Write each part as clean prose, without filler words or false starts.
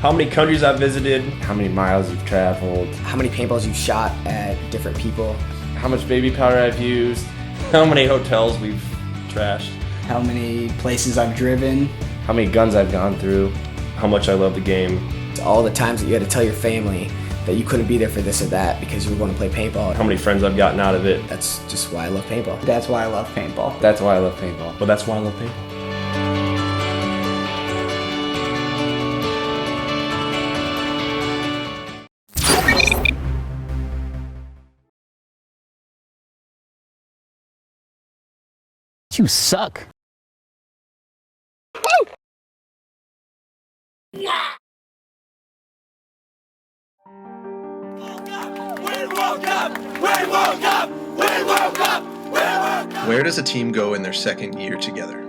how many countries I've visited, how many miles you've traveled, how many paintballs you've shot at different people, how much baby powder I've used, how many hotels we've trashed, how many places I've driven, how many guns I've gone through, how much I love the game. It's all the times that you had to tell your family that you couldn't be there for this or that because you were going to play paintball. How many friends I've gotten out of it. That's just why I love paintball. That's why I love paintball. That's why I love paintball. But that's why I love paintball. 'You suck. Woo! Where does a team go in their second year together?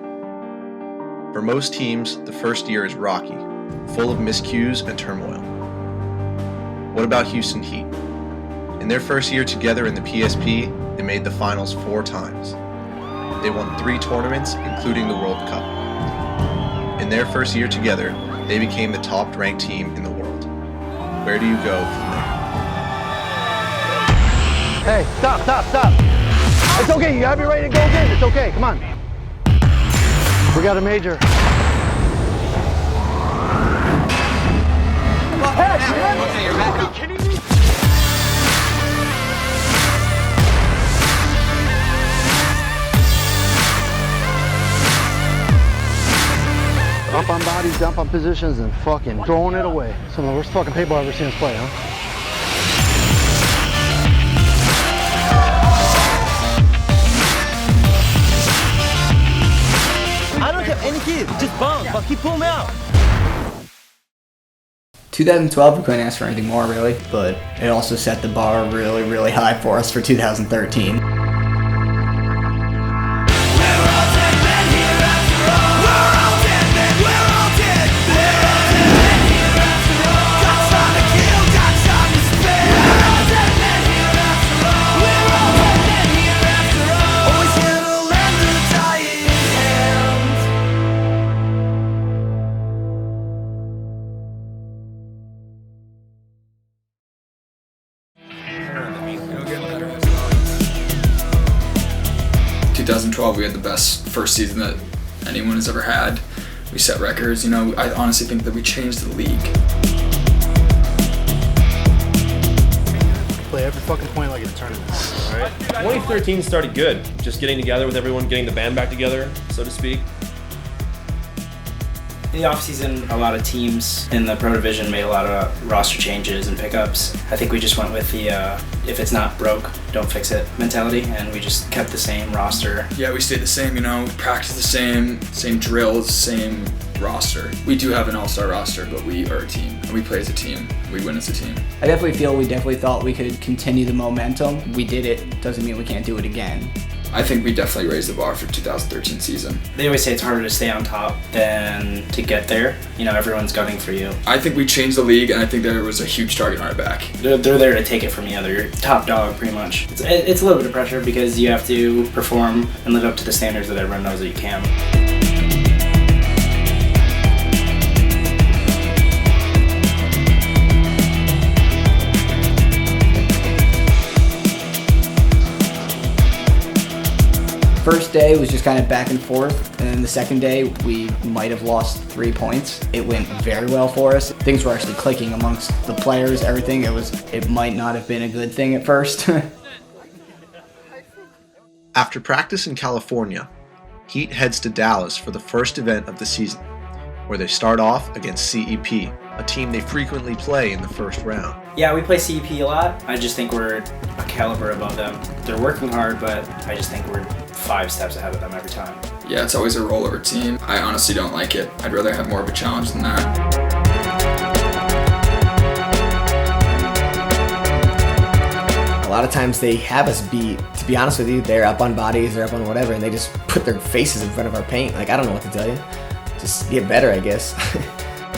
For most teams, the first year is rocky, full of miscues and turmoil. What about Houston Heat? In their first year together in the PSP, they made the finals 4 times. They won 3 tournaments, including the World Cup. In their first year together, they became the top-ranked team in the world. Where do you go from there? Hey, stop. It's okay, you gotta be ready to go again. It's okay, come on. We got a major. Okay, you're back up. Kidding me? Up on bodies, jump on positions, and fucking throwing it away. Some of the worst fucking paintball I've ever seen us play, huh? I don't have any kids, just bums, but keep pulling them out. 2012, we couldn't ask for anything more, really, but it also set the bar really, really high for us for 2013. In 2012, we had the best first season that anyone has ever had. We set records. You know, I honestly think that we changed the league. Play every fucking point like it's a tournament, all right? 2013 started good. Just getting together with everyone, getting the band back together, so to speak. In the offseason, a lot of teams in the Pro Division made a lot of roster changes and pickups. I think we just went with the if it's not broke, don't fix it mentality, and we just kept the same roster. Yeah, we stayed the same, you know, practiced the same drills, same roster. We do have an all-star roster, but we are a team, and we play as a team. We win as a team. I definitely feel we definitely thought we could continue the momentum. We did it, doesn't mean we can't do it again. I think we definitely raised the bar for 2013 season. They always say it's harder to stay on top than to get there. You know, everyone's gunning for you. I think we changed the league, and I think there was a huge target on our back. They're there to take it from you. They're your top dog, pretty much. It's a little bit of pressure because you have to perform and live up to the standards that everyone knows that you can. First day was just kind of back and forth, and then the second day we might have lost 3 points. It went very well for us. Things were actually clicking amongst the players, everything. It might not have been a good thing at first. After practice in California, Heat heads to Dallas for the first event of the season, where they start off against CEP, a team they frequently play in the first round. Yeah, we play CEP a lot. I just think we're a caliber above them. They're working hard, but I just think we're 5 steps ahead of them every time. Yeah, it's always a rollover team. I honestly don't like it. I'd rather have more of a challenge than that. A lot of times they have us beat. To be honest with you, they're up on bodies, they're up on whatever, and they just put their faces in front of our paint. Like, I don't know what to tell you. Just get better, I guess.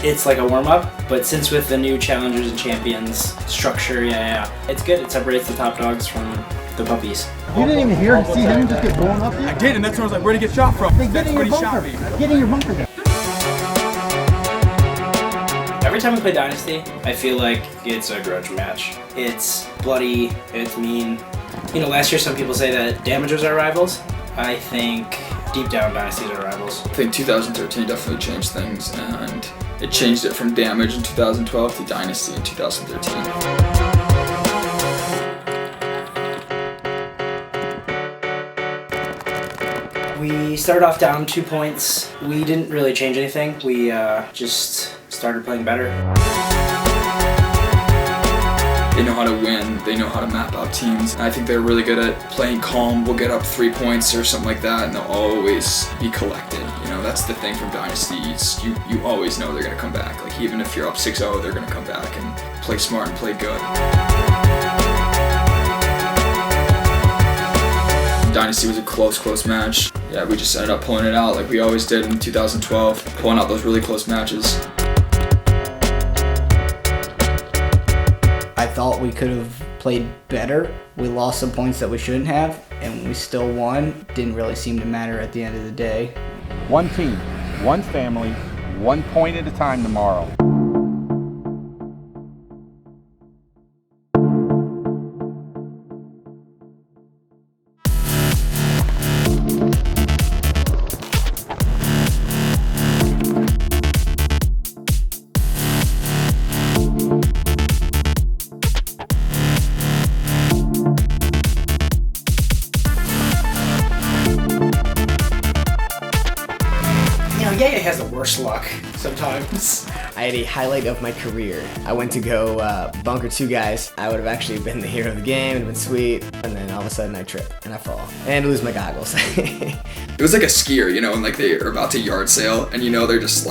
It's like a warm-up, but since with the new challengers and champions structure, yeah, it's good. It separates the top dogs from the puppies. You didn't even hear see him just get blown up here? I did, and that's where I was like, where'd he get shot from? Get in your bunker. Get in your bunker. Every Every time we play Dynasty, I feel like it's a grudge match. It's bloody, it's mean. You know, last year some people say that Damagers are rivals. I think deep down Dynasties are rivals. I think 2013 definitely changed things, and it changed it from Damage in 2012 to Dynasty in 2013. We started off down 2 points. We didn't really change anything. We just started playing better. They know how to win, they know how to map out teams. I think they're really good at playing calm. We'll get up 3 points or something like that, and they'll always be collected. You know, that's the thing from Dynasties. You always know they're gonna come back. Like, even if you're up 6-0, they're gonna come back and play smart and play good. Dynasty was a close match. Yeah, we just ended up pulling it out like we always did in 2012, pulling out those really close matches. I thought we could have played better. We lost some points that we shouldn't have, and we still won. Didn't really seem to matter at the end of the day. One team, one family, 1 point at a time tomorrow. Yaya has the worst luck sometimes. I had a highlight of my career. I went to go bunker 2 guys. I would have actually been the hero of the game. It would have been sweet. And then all of a sudden I trip and I fall and lose my goggles. It was like a skier, you know, and like they are about to yard sail, and you know they're just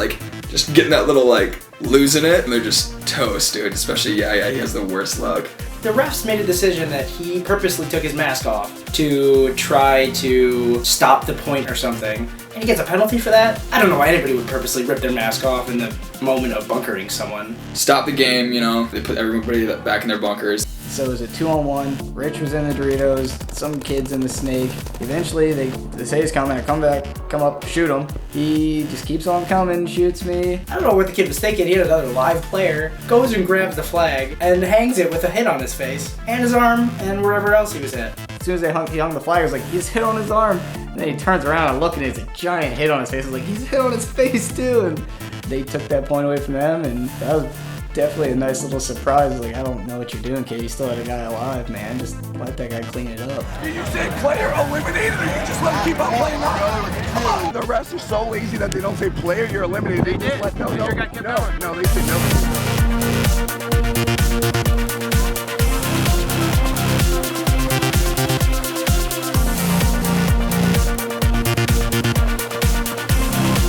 getting that little like losing it, and they're just toast, dude. Especially Yaya, he has the worst luck. The refs made a decision that he purposely took his mask off to try to stop the point or something, and he gets a penalty for that. I don't know why anybody would purposely rip their mask off in the moment of bunkering someone. Stop the game, you know, they put everybody back in their bunkers. So it was a 2-on-1. Rich was in the Doritos, some kids in the snake. Eventually they say he's coming, I come back, come up, shoot him. He just keeps on coming, shoots me. I don't know what the kid was thinking. He had another live player, goes and grabs the flag and hangs it with a hit on his face and his arm and wherever else he was hit. As soon as he hung the flag, I was like, he's hit on his arm. And then he turns around and looking, it's a giant hit on his face. I was like, he's hit on his face too. And they took that point away from them, and that was definitely a nice little surprise. Like, I don't know what you're doing, kid. You still had a guy alive, man. Just let that guy clean it up. Do you say player eliminated, or you just let him keep on playing? Come on. The refs are so lazy that they don't say player, you're eliminated. They just let no, they say no.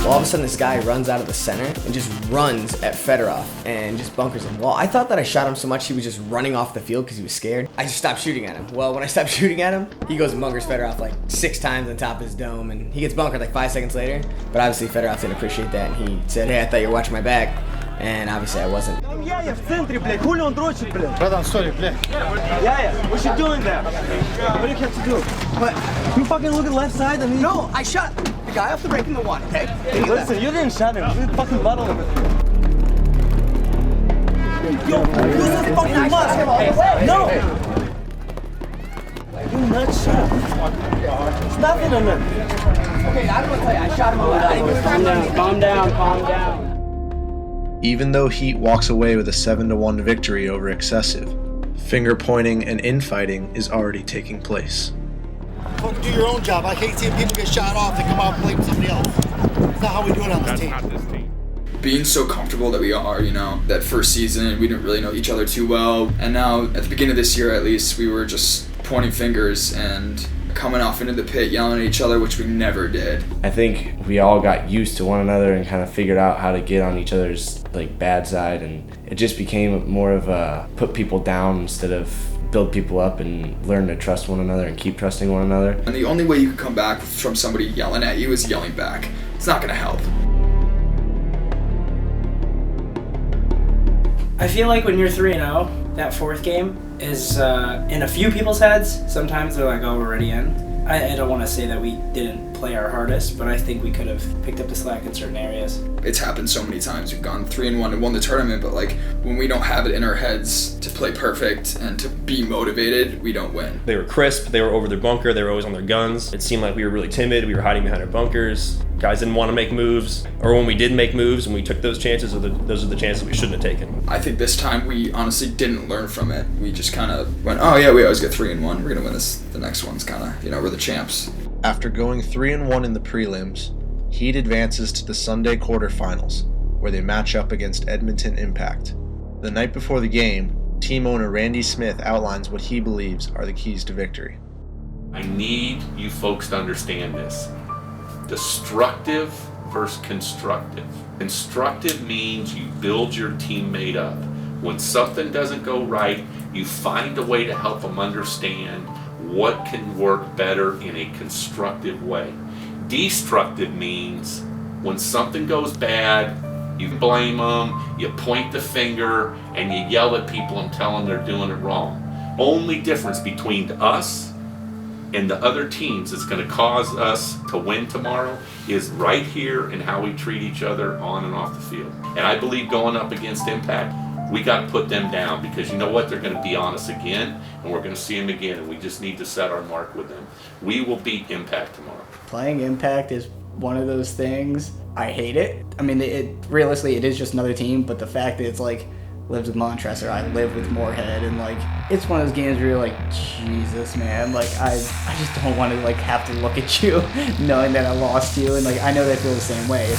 All of a sudden this guy runs out of the center and just runs at Fedorov and just bunkers him. Well, I thought that I shot him so much he was just running off the field because he was scared. I just stopped shooting at him. Well, when I stopped shooting at him, he goes and bunkers Fedorov like 6 times on top of his dome, and he gets bunkered like 5 seconds later. But obviously Fedorov didn't appreciate that, and he said, hey, I thought you were watching my back. And obviously I wasn't. Яя в центре, блядь, хули он дрочит, блядь? Братан, sorry, блядь. Яя, what you doing there? What do you have to do? What? You fucking look at the left side and then... No, I shot the guy off the break in the one, okay? Listen, you didn't shot him. You fucking bottle him. Yo, use this fucking mask. No! You not shot. It's nothing in there. Okay, I'm gonna tell you, I shot him a lot. Calm down. Even though Heat walks away with a 7-1 victory over Excessive, finger pointing and infighting is already taking place. Folks, do your own job. I hate seeing people get shot off and come out and blame somebody else. That's not how we do it on this team. Not this team. Being so comfortable that we are, you know, that first season we didn't really know each other too well, and now at the beginning of this year at least we were just pointing fingers and coming off into the pit yelling at each other, which we never did. I think we all got used to one another and kind of figured out how to get on each other's like bad side, and it just became more of a put people down instead of build people up and learn to trust one another and keep trusting one another. And the only way you can come back from somebody yelling at you is yelling back. It's not gonna help. I feel like when you're 3-0, that 4th game is in a few people's heads. Sometimes they're like, oh, we're already in. I don't want to say that we didn't play our hardest, but I think we could have picked up the slack in certain areas. It's happened so many times. We've gone 3-1 and won the tournament, but like when we don't have it in our heads to play perfect and to be motivated, we don't win. They were crisp, they were over their bunker, they were always on their guns. It seemed like we were really timid, we were hiding behind our bunkers. Guys didn't want to make moves, or when we did make moves and we took those chances, those are the chances we shouldn't have taken. I think this time we honestly didn't learn from it. We just kind of went, oh yeah, we always get 3-1. We're gonna win this. The next one's kind of, we're the champs. After going 3-1 in the prelims, Heat advances to the Sunday quarterfinals, where they match up against Edmonton Impact. The night before the game, team owner Randy Smith outlines what he believes are the keys to victory. I need you folks to understand this. Destructive versus constructive. Constructive means you build your teammate up. When something doesn't go right, you find a way to help them understand what can work better in a constructive way. Destructive means when something goes bad, you blame them, you point the finger, and you yell at people and tell them they're doing it wrong. Only difference between us and the other teams that's going to cause us to win tomorrow is right here in how we treat each other on and off the field. And I believe going up against Impact, we got to put them down, because you know what? They're going to be on us again, and we're going to see them again, and we just need to set our mark with them. We will beat Impact tomorrow. Playing Impact is one of those things. I hate it. I mean, realistically, it is just another team, but the fact that it's like lives with Montressor, I live with Moorhead, and like it's one of those games where you're like, Jesus, man, like I just don't want to like have to look at you knowing that I lost you, and like I know they feel the same way.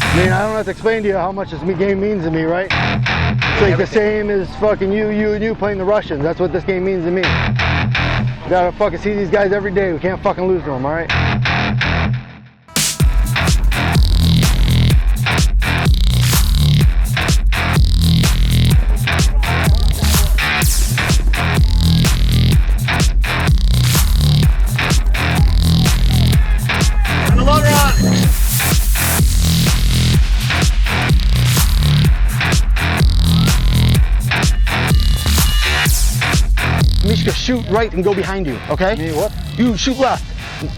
I mean, I don't have to explain to you how much this game means to me, right? It's like the same as fucking you playing the Russians. That's what this game means to me. We gotta fucking see these guys every day. We can't fucking lose to them, all right? Mishka, shoot right and go behind you, okay? Me what? You shoot left.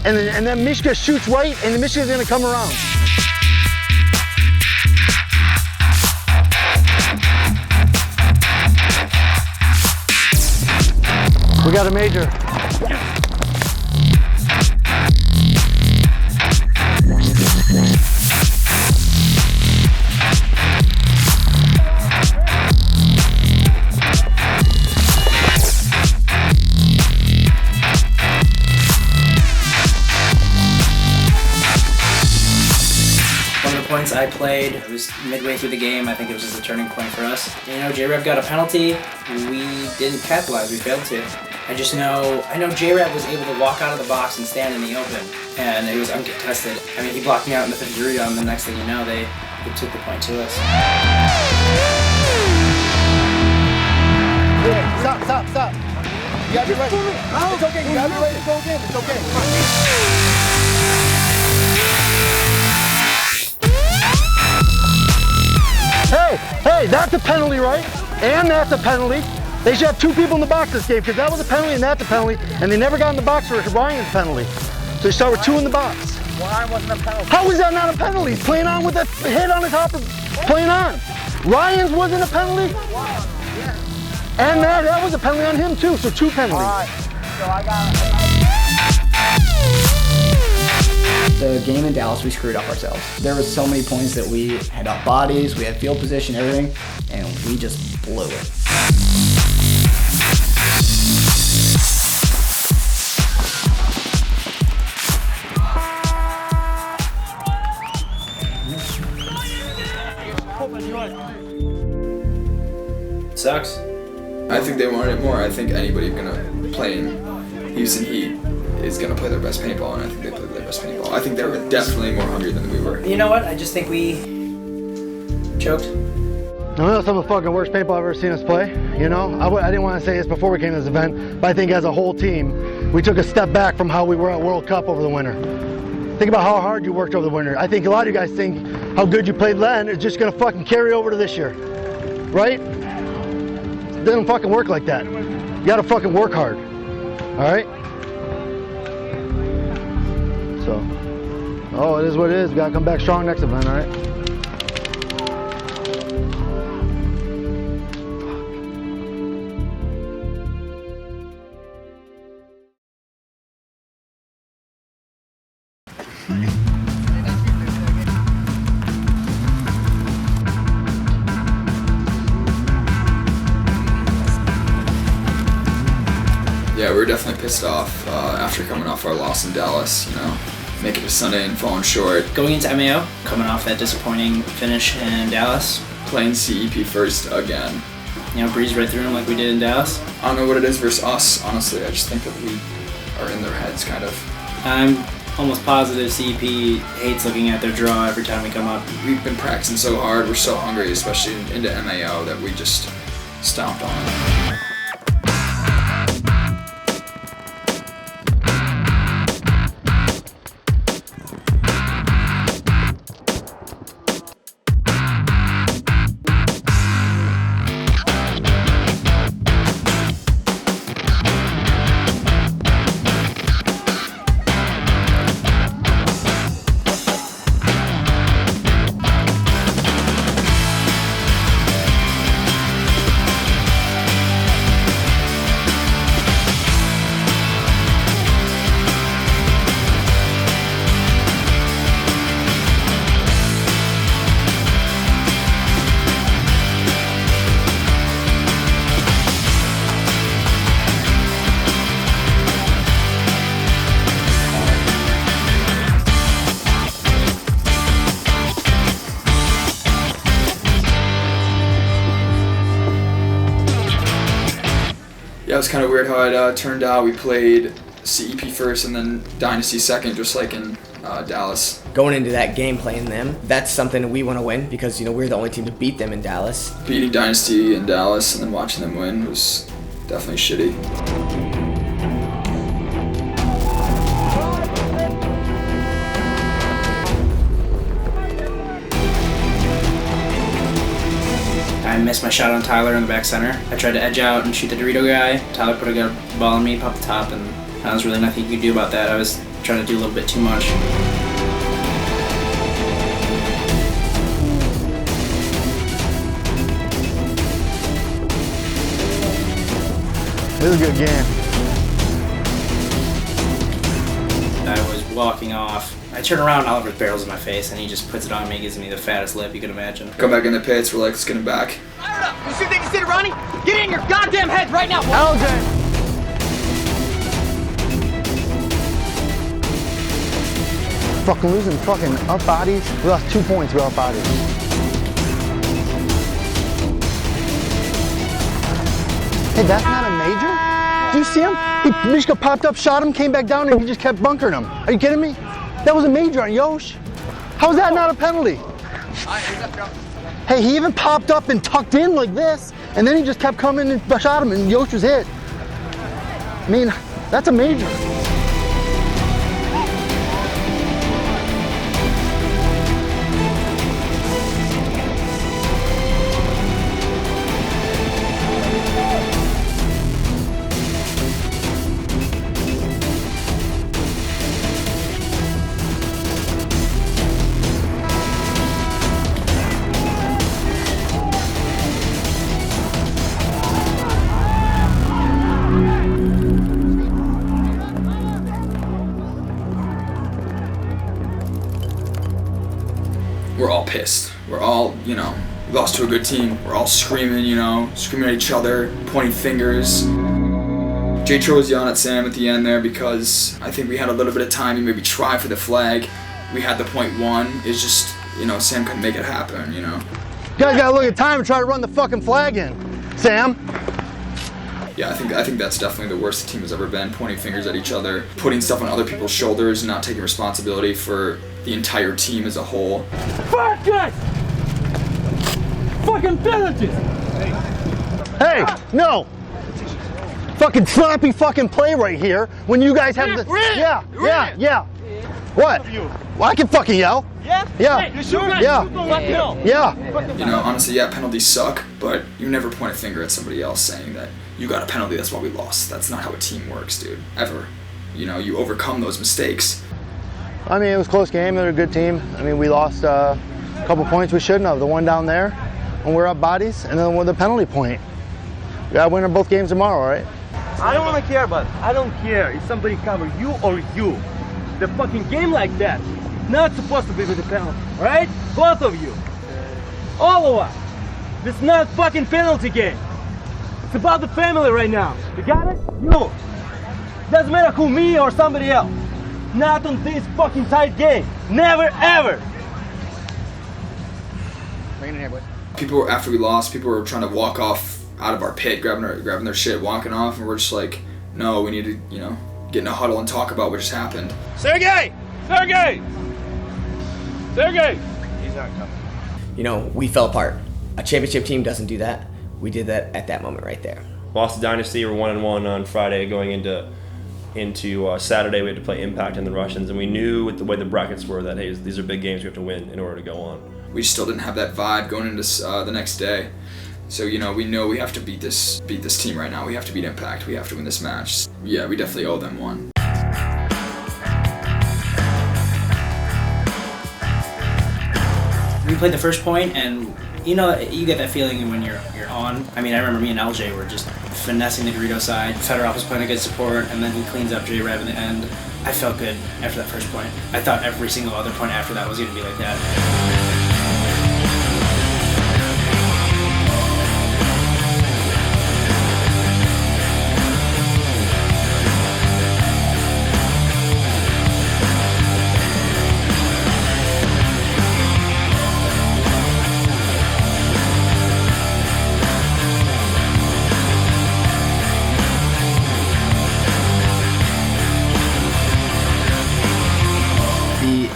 And then Mishka shoots right, and the Mishka's gonna come around. We got a major. I played, it was midway through the game. I think it was just a turning point for us. J-Rev got a penalty. We didn't capitalize, we failed to. I know J-Rev was able to walk out of the box and stand in the open, and it was uncontested. I mean, he blocked me out in the 50 rebound, and the next thing you know, they took the point to us. Yeah, stop. You gotta be ready. It's okay, you gotta be ready to go again. It's okay. Come on. Hey, that's a penalty, right? And that's a penalty. They should have 2 people in the box this game, because that was a penalty and that's a penalty, and they never got in the box for Ryan's penalty. So they start with 2 in the box. Why wasn't a penalty? How is that not a penalty? He's playing on with a hit on his hopper, playing on. Ryan's wasn't a penalty? And that was a penalty on him too, so 2 penalties. All right, so I got The game in Dallas, we screwed up ourselves. There was so many points that we had up bodies, we had field position, everything, and we just blew it. Sucks. I think they wanted it more. I think anybody gonna play in Houston Heat is gonna play their best paintball, and I think they played their best paintball. I think they were definitely more hungry than we were. You know what? I just think we choked. No, that's some of the fucking worst paintball I've ever seen us play. I didn't want to say this before we came to this event, but I think as a whole team, we took a step back from how we were at World Cup over the winter. Think about how hard you worked over the winter. I think a lot of you guys think how good you played then is just gonna fucking carry over to this year, right? It doesn't fucking work like that. You gotta fucking work hard. All right? So, oh, it is what it is. We gotta come back strong next event, all right? Yeah, we were definitely pissed off after coming off our loss in Dallas, you know, making it to Sunday and falling short. Going into MAO, coming off that disappointing finish in Dallas. Playing CEP first again. You know, breeze right through them like we did in Dallas. I don't know what it is versus us, honestly. I just think that we are in their heads, kind of. I'm almost positive CEP hates looking at their draw every time we come up. We've been practicing so hard, we're so hungry, especially into MAO, that we just stomped on it. Yeah, it was kind of weird how it turned out. We played CEP first and then Dynasty second, just like in Dallas. Going into that game playing them, that's something we want to win because, you know, we're the only team to beat them in Dallas. Beating Dynasty in Dallas and then watching them win was definitely shitty. I missed my shot on Tyler in the back center. I tried to edge out and shoot the Dorito guy. Tyler put a ball on me, popped the top, and there was really nothing you could do about that. I was trying to do a little bit too much. This is a good game. I was walking off. I turn around, Oliver's barrels in my face, and he just puts it on me, gives me the fattest lip you could imagine. Come back in the pits, we're like, let's get him back. Fire it up! You see things, Ronnie? Get in your goddamn head right now! LJ! Fucking losing fucking up bodies. We lost 2 points, we up bodies. Hey, that's not a major? Do you see him? Mishka popped up, shot him, came back down, and he just kept bunkering him. Are you kidding me? That was a major on Yosh. How is that not a penalty? Hey, he even popped up and tucked in like this, and then he just kept coming and shot him, and Yosh was hit. I mean, that's a major. We're all pissed. We're all, you know, lost to a good team. We're all screaming, you know, screaming at each other, pointing fingers. J-Tro was yelling at Sam at the end there because I think we had a little bit of time to maybe try for the flag. We had the .1. It's just, you know, Sam couldn't make it happen, you know. You guys gotta look at time and try to run the fucking flag in, Sam. Yeah, I think that's definitely the worst the team has ever been, pointing fingers at each other, putting stuff on other people's shoulders, and not taking responsibility for the entire team as a whole. Fuck it! Fucking penalties! Hey, no! Fucking sloppy fucking play right here when you guys have the... Yeah. What? Well, I can fucking yell. Yeah? Yeah. Hey, sure, yeah. You know, honestly, yeah, penalties suck, but you never point a finger at somebody else saying that you got a penalty, that's why we lost. That's not how a team works, dude. Ever. You know, you overcome those mistakes. I mean, it was a close game. They're a good team. I mean, we lost a couple points we shouldn't have. The one down there when we're up bodies, and then with the penalty point. We got to win both games tomorrow, right? I don't want to care, but I don't care if somebody covers you or you. The fucking game like that, not supposed to be with the penalty, alright? Both of you. All of us. This is not fucking penalty game. It's about the family right now. You got it? You. Doesn't matter who, me or somebody else. Not on this fucking tight game. Never, ever. Bring it in here, boy. People, after we lost, people were trying to walk off out of our pit, grabbing their shit, walking off, and we're just like, no, we need to, you know, get in a huddle and talk about what just happened. Sergey! Sergey! Sergey! He's not coming. You know, we fell apart. A championship team doesn't do that. We did that at that moment right there. Lost to Dynasty. We're 1-1 on Friday. Going into Saturday, we had to play Impact and the Russians, and we knew with the way the brackets were that, hey, these are big games we have to win in order to go on. We still didn't have that vibe going into the next day. So, you know we have to beat this team right now. We have to beat Impact. We have to win this match. Yeah, we definitely owe them one. We played the first point, and you know, you get that feeling when you're on. I mean, I remember me and LJ were just finessing the Dorito side. Fedorov was playing a good support, and then he cleans up J-Rev in the end. I felt good after that first point. I thought every single other point after that was going to be like that.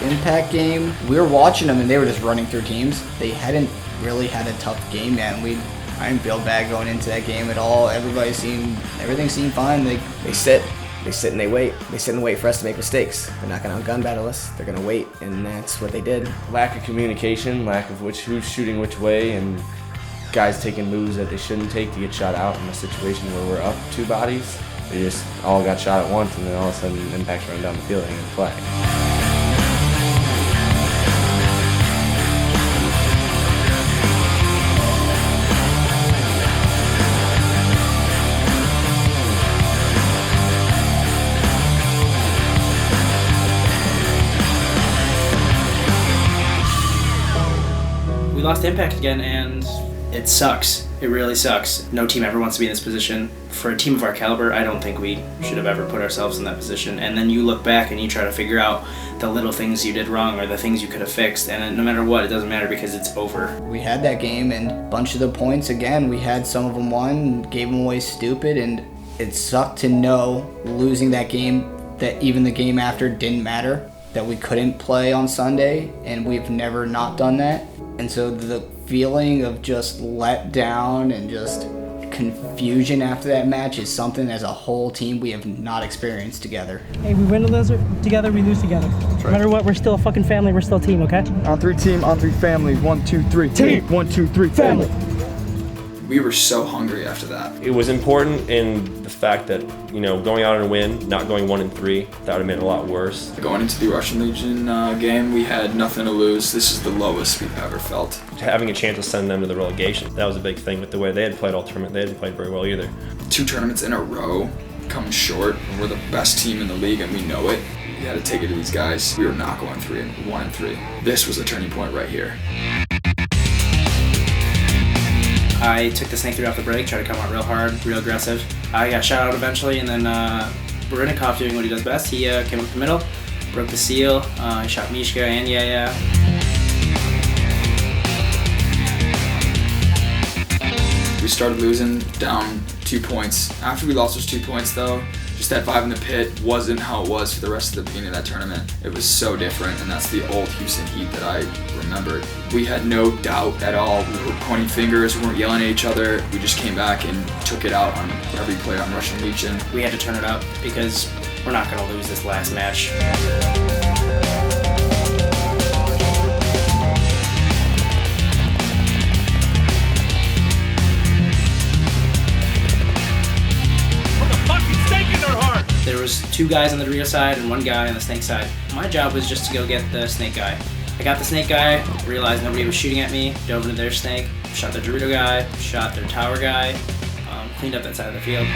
Impact game, we were watching them and they were just running through teams. They hadn't really had a tough game yet, and I didn't feel bad going into that game at all. Everything seemed fine. They sit and they wait. They sit and wait for us to make mistakes. They're not gonna gun battle us. They're gonna wait, and that's what they did. Lack of communication, lack of who's shooting which way, and guys taking moves that they shouldn't take to get shot out in a situation where we're up 2 bodies. They just all got shot at once, and then all of a sudden Impact's running down the field and play. We lost Impact again, and it sucks. It really sucks. No team ever wants to be in this position. For a team of our caliber, I don't think we should have ever put ourselves in that position. And then you look back and you try to figure out the little things you did wrong or the things you could have fixed. And no matter what, it doesn't matter because it's over. We had that game, and a bunch of the points, again, we had some of them won, gave them away stupid, and it sucked to know losing that game, that even the game after didn't matter, that we couldn't play on Sunday, and we've never not done that. And so the feeling of just let down and just confusion after that match is something as a whole team we have not experienced together. Hey, we win together, we lose together. No matter what, we're still a fucking family, we're still a team, okay? On 3 team, on 3 family. 1, 2, 3. Team. 1, 2, 3. Family. We were so hungry after that. It was important in the fact that, you know, going out and a win, not going 1-3, that would have been a lot worse. Going into the Russian Legion game, we had nothing to lose. This is the lowest we've ever felt. Having a chance to send them to the relegation, that was a big thing. With the way they had played all tournament, they hadn't played very well either. 2 tournaments in a row, coming short. We're the best team in the league, and we know it. We had to take it to these guys. We were not going 1-3. This was a turning point right here. I took the snake through off the break, tried to come out real hard, real aggressive. I got shot out eventually, and then Berinikov doing what he does best. He came up the middle, broke the seal, he shot Mishka and Yaya. We started losing, down 2 points. After we lost those 2 points though, just that vibe in the pit wasn't how it was for the rest of the beginning of that tournament. It was so different, and that's the old Houston Heat that I remembered. We had no doubt at all. We were pointing fingers, we weren't yelling at each other. We just came back and took it out on every player on Russian Legion. We had to turn it up because we're not going to lose this last match. 2 guys on the Dorito side and 1 guy on the snake side. My job was just to go get the snake guy. I got the snake guy, realized nobody was shooting at me, dove into their snake, shot their Dorito guy, shot their tower guy, cleaned up that side of the field.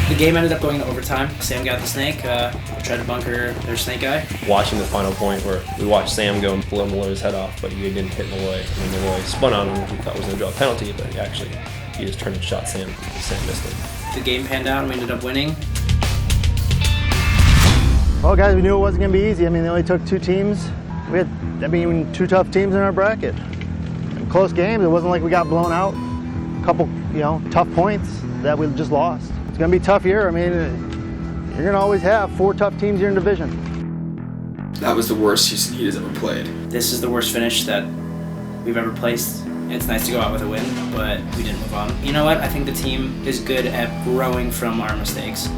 The game ended up going to overtime. Sam got the snake, tried to bunker their snake guy. Watching the final point where we watched Sam go and blow Malloy's head off, but he didn't hit Malloy. And then Malloy spun on him, which we thought was going to draw a penalty, but he just turned and shot Sam. Sam missed it. The game panned out and we ended up winning. Well, guys, we knew it wasn't going to be easy. I mean, they only took 2 teams. We had, 2 tough teams in our bracket. And close games. It wasn't like we got blown out. A couple, tough points that we just lost. It's going to be a tough year. I mean, you're going to always have 4 tough teams in your division. That was the worst Houston Heat has ever played. This is the worst finish that we've ever placed. It's nice to go out with a win, but we didn't move on. You know what? I think the team is good at growing from our mistakes.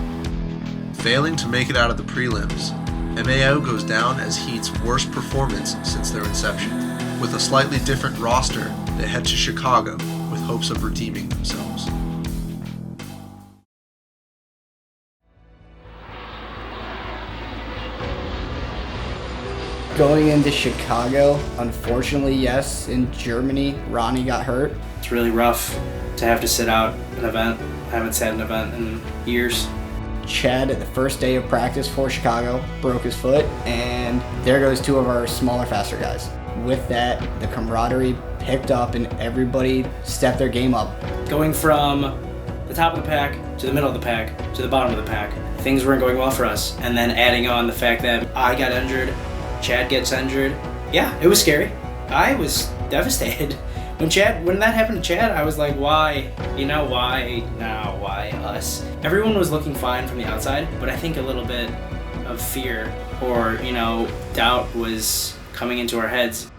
Failing to make it out of the prelims, MAO goes down as Heat's worst performance since their inception. With a slightly different roster, they head to Chicago with hopes of redeeming themselves. Going into Chicago, unfortunately, yes, in Germany, Ronnie got hurt. It's really rough to have to sit out an event. I haven't sat an event in years. Chad, at the first day of practice for Chicago, broke his foot, and there goes 2 of our smaller, faster guys. With that, the camaraderie picked up and everybody stepped their game up. Going from the top of the pack to the middle of the pack to the bottom of the pack, things weren't going well for us. And then adding on the fact that I got injured, Chad gets injured. Yeah, it was scary. I was devastated. When that happened to Chad, I was like, why? Why now? Why us? Everyone was looking fine from the outside, but I think a little bit of fear or, doubt was coming into our heads.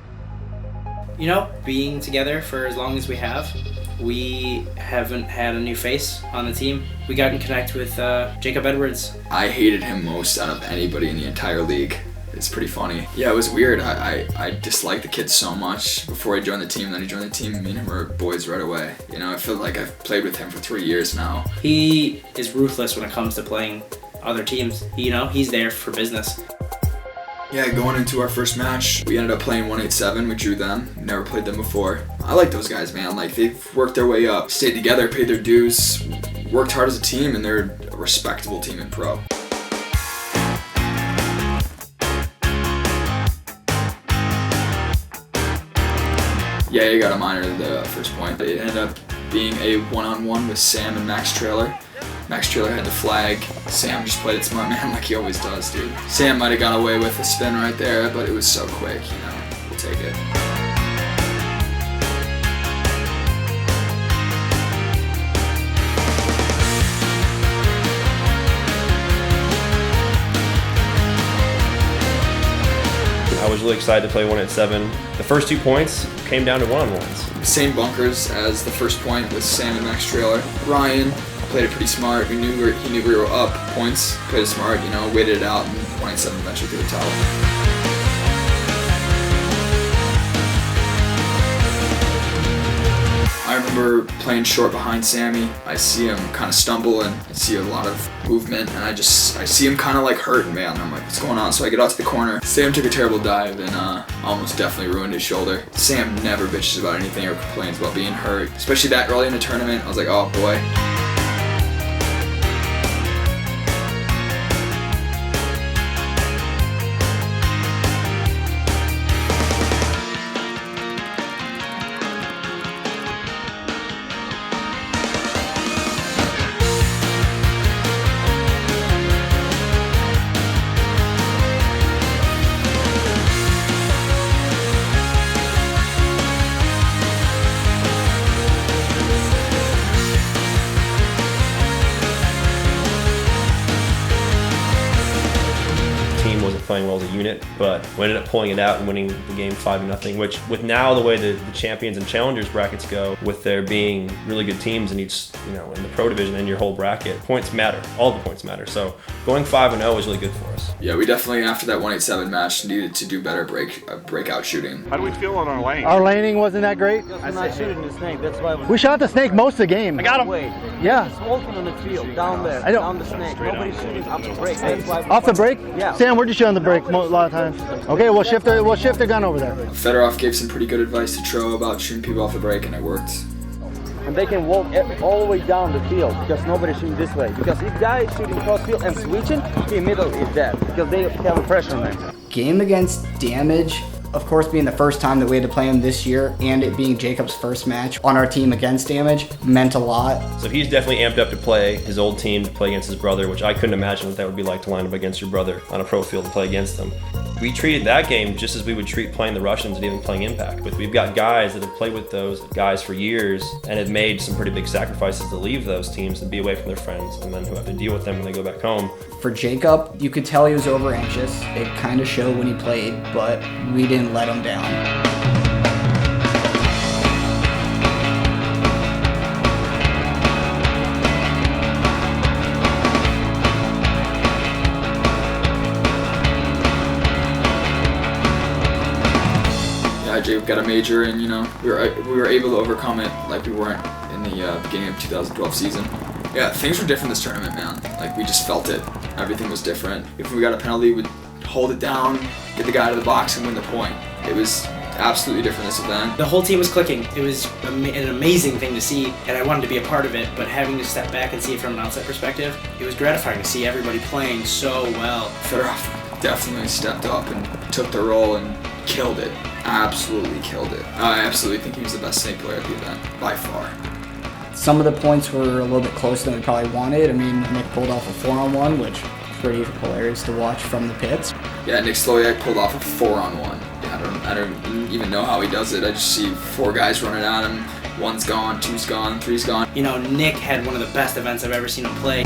Being together for as long as we have, we haven't had a new face on the team. We got in connect with Jacob Edwards. I hated him most out of anybody in the entire league. It's pretty funny. Yeah, it was weird. I disliked the kid so much before I joined the team. Then he joined the team, and me and him were boys right away. I feel like I've played with him for 3 years now. He is ruthless when it comes to playing other teams. He's there for business. Yeah, going into our first match, we ended up playing 187. We drew them. Never played them before. I like those guys, man. They've worked their way up, stayed together, paid their dues, worked hard as a team, and they're a respectable team in pro. Yeah, you got a minor the first point. It ended up being a one-on-one with Sam and Max Trailer. Max Trailer had the flag. Sam just played it smart, man, like he always does, dude. Sam might have got away with a spin right there, but it was so quick, we'll take it. I was really excited to play 187. The first 2 points came down to one-on-ones. Same bunkers as the first point with Sam and Max Trailer. Ryan played it pretty smart. He knew we were up points. Played it smart, waited it out, and 187 eventually threw the towel. I remember playing short behind Sammy. I see him kind of stumble and I see a lot of movement, and I see him kind of hurting, man. I'm like, what's going on? So I get out to the corner. Sam took a terrible dive and almost definitely ruined his shoulder. Sam never bitches about anything or complains about being hurt, especially that early in the tournament. I was like, oh boy. playing well as a unit, but we ended up pulling it out and winning the game 5-0, which with now the way the champions and challengers brackets go, with there being really good teams in each, in the pro division and your whole bracket, points matter. All the points matter. So going 5-0 was really good for us. Yeah, we definitely, after that 187 match, needed to do better breakout shooting. How do we feel on our lane? Our laning wasn't that great. I'm not shooting the snake, that's why We shot the snake most of the game. I got him. Wait. Yeah. Just walking on the field, down there, down the snake. Nobody's shooting up the break. That's why Off the break? Yeah. Sam, where'd you shoot on the break a lot of times? Okay, we'll shift the gun over there. Fedorov gave some pretty good advice to Tro about shooting people off the break, and it worked. And they can walk all the way down the field because nobody's shooting this way. Because if guy is shooting cross field and switching, the middle is dead because they have a pressure on them. Game against Damage, of course, being the first time that we had to play him this year, and it being Jacob's first match on our team against Damage, meant a lot. So he's definitely amped up to play his old team, to play against his brother, which I couldn't imagine what that would be like to line up against your brother on a pro field and play against them. We treated that game just as we would treat playing the Russians and even playing Impact. We've got guys that have played with those guys for years and have made some pretty big sacrifices to leave those teams and be away from their friends, and then who have to deal with them when they go back home. For Jacob, you could tell he was over anxious. It kind of showed when he played, but we didn't let him down. Jacob got a major, and we were able to overcome it like we weren't in the beginning of 2012 season. Yeah, things were different this tournament, man. Like, we just felt it. Everything was different. If we got a penalty, we'd hold it down, get the guy to the box, and win the point. It was absolutely different this event. The whole team was clicking. It was an amazing thing to see, and I wanted to be a part of it, but having to step back and see it from an outside perspective, it was gratifying to see everybody playing so well. Fedorov definitely stepped up and took the role and killed it. Absolutely killed it. I absolutely think he was the best snake player at the event, by far. Some of the points were a little bit closer than we probably wanted. I mean, Nick pulled off a 4-on-1, which was pretty hilarious to watch from the pits. Yeah, Nick Sloyak pulled off a 4-on-1. Yeah, I don't even know how he does it. I just see 4 guys running at him. 1's gone, 2's gone, 3's gone. Nick had one of the best events I've ever seen him play.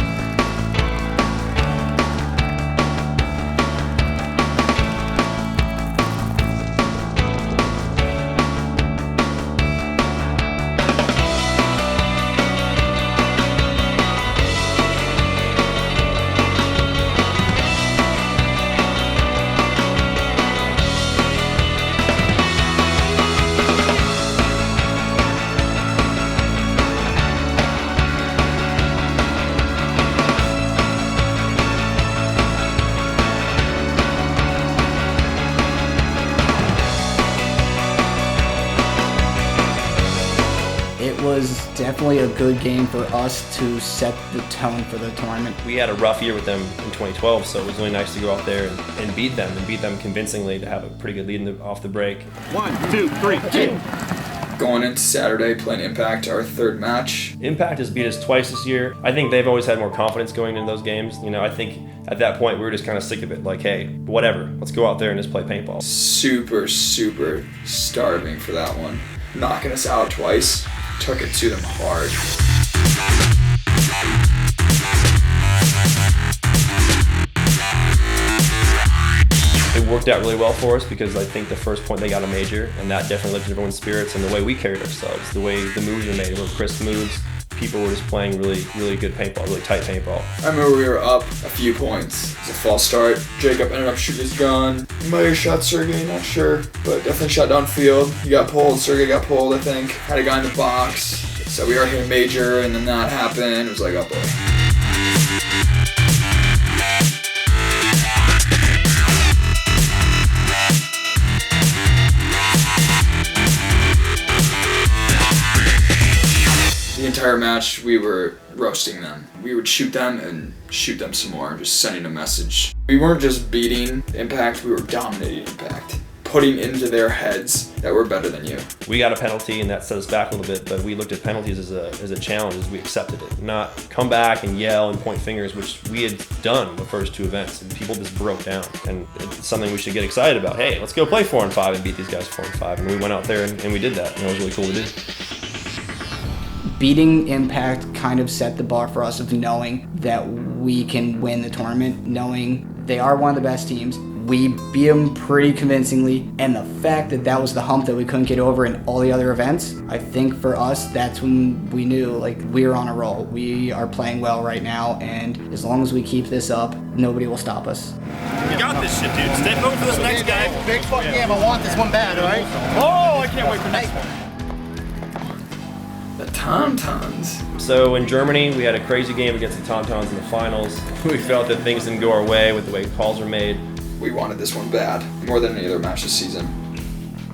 It was definitely a good game for us to set the tone for the tournament. We had a rough year with them in 2012, so it was really nice to go out there and beat them convincingly, to have a pretty good lead off the break. 1, 2, 3, 2. Going into Saturday, playing Impact, our third match. Impact has beat us twice this year. I think they've always had more confidence going into those games. I think at that point we were just kind of sick of it. Like, hey, whatever, let's go out there and just play paintball. Super starving for that one. Knocking us out twice. Took it to them hard. It worked out really well for us because I think the first point they got a major, and that definitely lifted everyone's spirits, and the way we carried ourselves, the way the moves were made were crisp moves. People were just playing really good paintball, really tight paintball. I remember we were up a few points. It was a false start. Jacob ended up shooting his gun. He might have shot Sergey, not sure, but definitely shot downfield. He got pulled, Sergey got pulled, I think. Had a guy in the box. So we already hit a major, and then that happened. It was like, oh boy. The entire match, we were roasting them. We would shoot them and shoot them some more, just sending a message. We weren't just beating Impact, we were dominating Impact. Putting into their heads that we're better than you. We got a penalty and that set us back a little bit, but we looked at penalties as a challenge as we accepted it. Not come back and yell and point fingers, which we had done the first 2 events, and people just broke down. And it's something we should get excited about. Hey, let's go play 4-on-5 and beat these guys 4-on-5. And we went out there and we did that, and it was really cool to do. Beating Impact kind of set the bar for us of knowing that we can win the tournament, knowing they are one of the best teams. We beat them pretty convincingly, and the fact that that was the hump that we couldn't get over in all the other events, I think for us, that's when we knew, like, we were on a roll. We are playing well right now, and as long as we keep this up, nobody will stop us. You got this shit, dude. Stay focused for this next guy. Big fucking game. I want this one bad, all right? Oh, I can't wait for next one. The Tauntauns. So in Germany, we had a crazy game against the Tauntauns in the finals. We felt that things didn't go our way with the way calls were made. We wanted this one bad, more than any other match this season.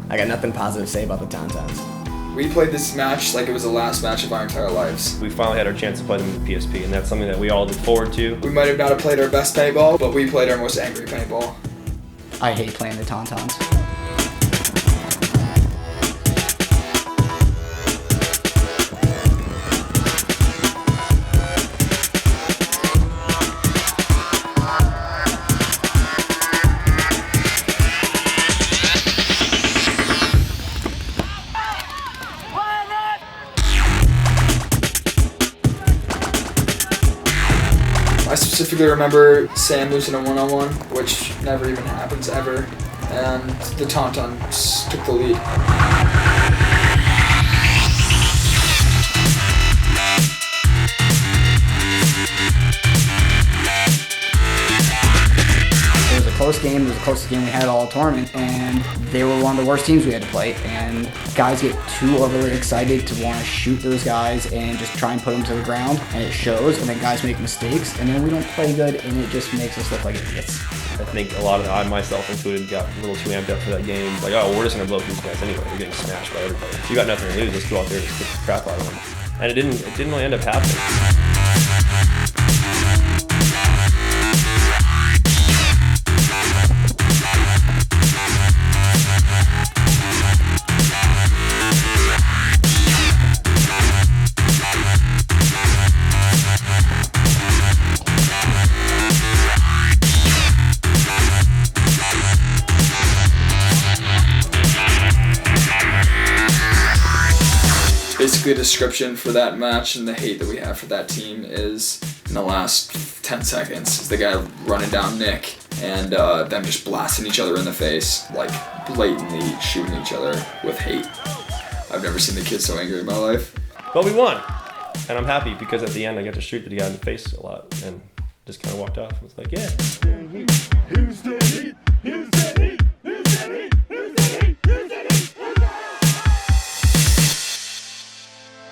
I got nothing positive to say about the Tauntauns. We played this match like it was the last match of our entire lives. We finally had our chance to play them in the PSP, and that's something that we all look forward to. We might have not have played our best paintball, but we played our most angry paintball. I hate playing the Tauntauns. I specifically remember Sam losing a one-on-one, which never even happens ever, and the Tauntauns took the lead. It was a close game. It was the closest game we had all tournament, and they were one of the worst teams we had to play. And guys get too overly excited to want to shoot those guys and just try and put them to the ground, and it shows. And then guys make mistakes, and then we don't play good, and it just makes us look like idiots. I think a lot of I, myself included, got a little too amped up for that game. Like, oh, we're just gonna blow these guys anyway. We're getting smashed by everybody. You got nothing to lose. Let's go out there and just kick the crap out of them. And it didn't really end up happening. Basically, a description for that match and the hate that we have for that team is in the last 10 seconds is the guy running down Nick and them just blasting each other in the face, like blatantly shooting each other with hate. I've never seen the kids so angry in my life. But we won, and I'm happy because at the end I got to shoot the guy in the face a lot and just kind of walked off. I was like, yeah.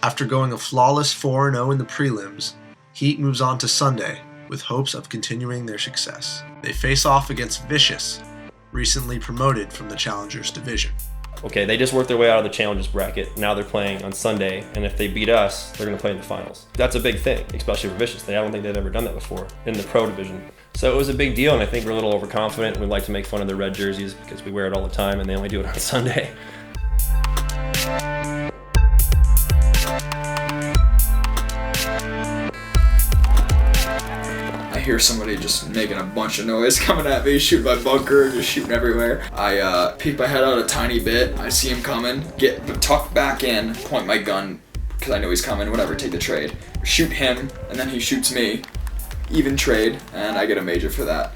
After going a flawless 4-0 in the prelims, Heat moves on to Sunday with hopes of continuing their success. They face off against Vicious, recently promoted from the Challengers division. Okay, they just worked their way out of the Challengers bracket. Now they're playing on Sunday, and if they beat us, they're going to play in the finals. That's a big thing, especially for Vicious. I don't think they've ever done that before in the pro division. So it was a big deal, and I think we're a little overconfident. We like to make fun of their red jerseys because we wear it all the time, and they only do it on Sunday. I hear somebody just making a bunch of noise coming at me, shooting my bunker, just shooting everywhere. I peek my head out a tiny bit. I see him coming, get tucked back in, point my gun, because I know he's coming, whatever, take the trade. Shoot him, and then he shoots me. Even trade, and I get a major for that.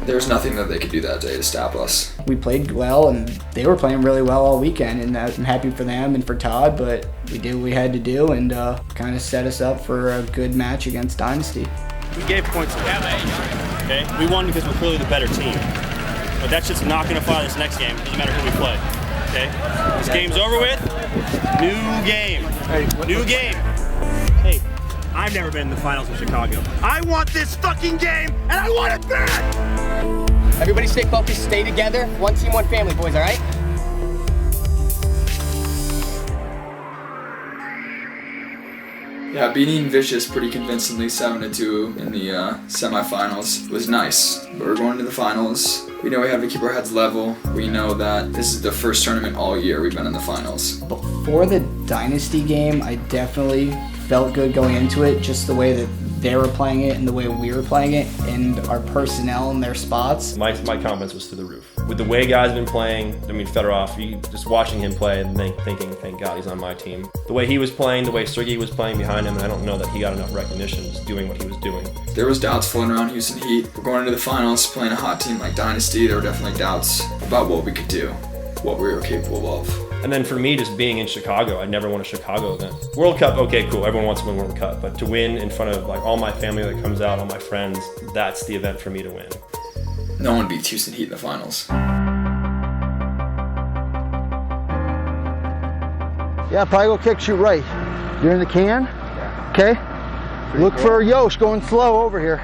There's nothing that they could do that day to stop us. We played well, and they were playing really well all weekend, and I'm happy for them and for Todd, but we did what we had to do and kind of set us up for a good match against Dynasty. We gave points away. okay? We won because we're clearly the better team. But that shit's not gonna fly this next game, doesn't matter who we play, okay? This game's over with, new game, new game. Hey, I've never been in the finals of Chicago. I want this fucking game, and I want it bad! Everybody stay focused, stay together. One team, one family, boys, all right? Yeah, beating Vicious pretty convincingly 7-2 in the semifinals was nice. But we're going to the finals. We know we have to keep our heads level. We know that this is the first tournament all year we've been in the finals. Before the Dynasty game, I definitely felt good going into it, just the way that they were playing it and the way we were playing it and our personnel and their spots. My confidence was through the roof. With the way guys have been playing, I mean, Fedorov, just watching him play and thinking, thank God he's on my team. The way he was playing, the way Sergey was playing behind him, and I don't know that he got enough recognition just doing what he was doing. There was doubts floating around Houston Heat. We're going into the finals, playing a hot team like Dynasty. There were definitely doubts about what we could do, what we were capable of. And then for me, just being in Chicago, I never won a Chicago event. World Cup, okay, cool, everyone wants to win World Cup, but to win in front of like all my family that comes out, all my friends, that's the event for me to win. No one beats Houston Heat in the finals. Yeah, probably go kick, shoot right. You're in the can, okay? Look for Yosh going slow over here.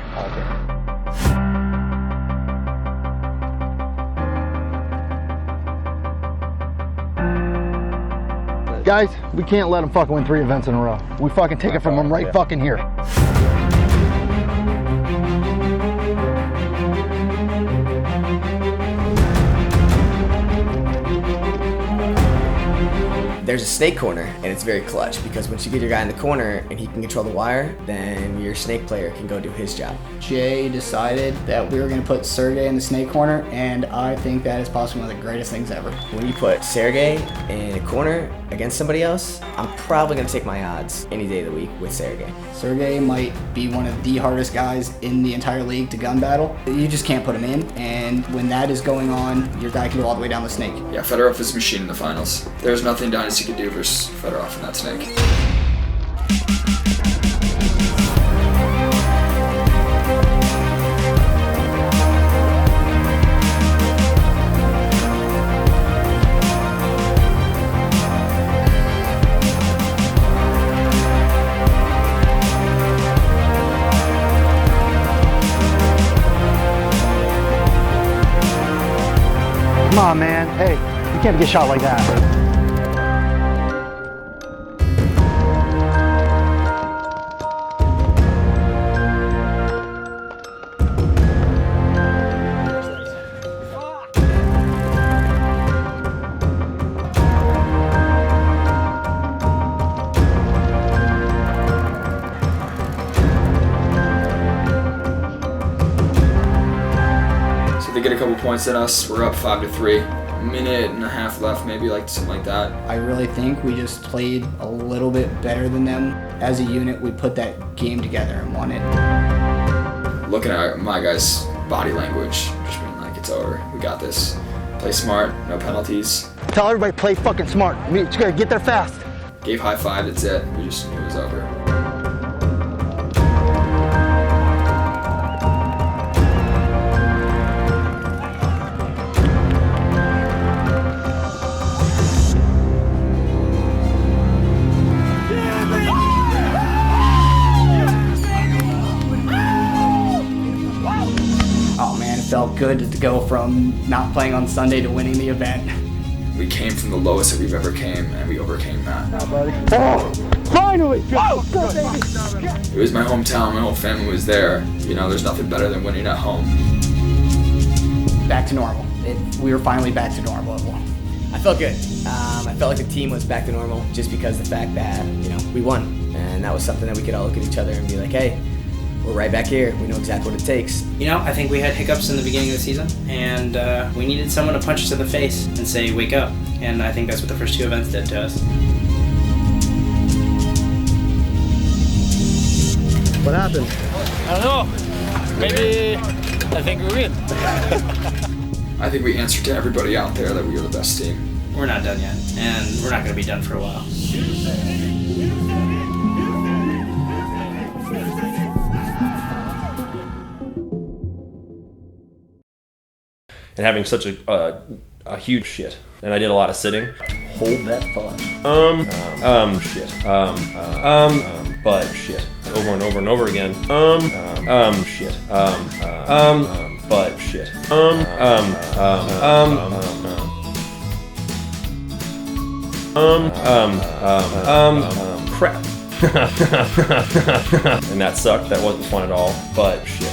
Guys, we can't let them fucking win 3 events in a row. We fucking take it from them right fucking here. There's a snake corner, and it's very clutch because once you get your guy in the corner and he can control the wire, then your snake player can go do his job. Jay decided that we were going to put Sergey in the snake corner, and I think that is possibly one of the greatest things ever. When you put Sergey in a corner against somebody else, I'm probably going to take my odds any day of the week with Sergey. Sergey might be one of the hardest guys in the entire league to gun battle. You just can't put him in, and when that is going on, your guy can go all the way down the snake. Yeah, Fedorov is a machine in the finals. There's nothing Dynasty could do versus Fedorov in that snake. Come on, man. Hey, you can't get shot like that. They get a couple points at us. We're up 5-3. Minute and a half left, maybe, like something like that. I really think we just played a little bit better than them. As a unit, we put that game together and won it. Looking at my guys' body language, just being like, it's over. We got this. Play smart, no penalties. Tell everybody play fucking smart. You gotta get there fast. Gave high five, that's it. We just knew it was over. Felt good to go from not playing on Sunday to winning the event. We came from the lowest that we've ever came, and we overcame that. Oh, finally! It was my hometown, my whole family was there. You know, there's nothing better than winning at home. Back to normal. We were finally back to normal. I felt good. I felt like the team was back to normal just because the fact that, we won. And that was something that we could all look at each other and be like, hey, we're right back here. We know exactly what it takes. I think we had hiccups in the beginning of the season, and we needed someone to punch us in the face and say, wake up. And I think that's what the first 2 events did to us. What happened? I don't know. Maybe I think we win. I think we answered to everybody out there that we are the best team. We're not done yet, and we're not going to be done for a while. and having such a huge shit. And I did a lot of sitting. Hold that thought. Shit. But shit. Over and over and over again. Shit. But shit. Crap. And that sucked. That wasn't fun at all. But shit.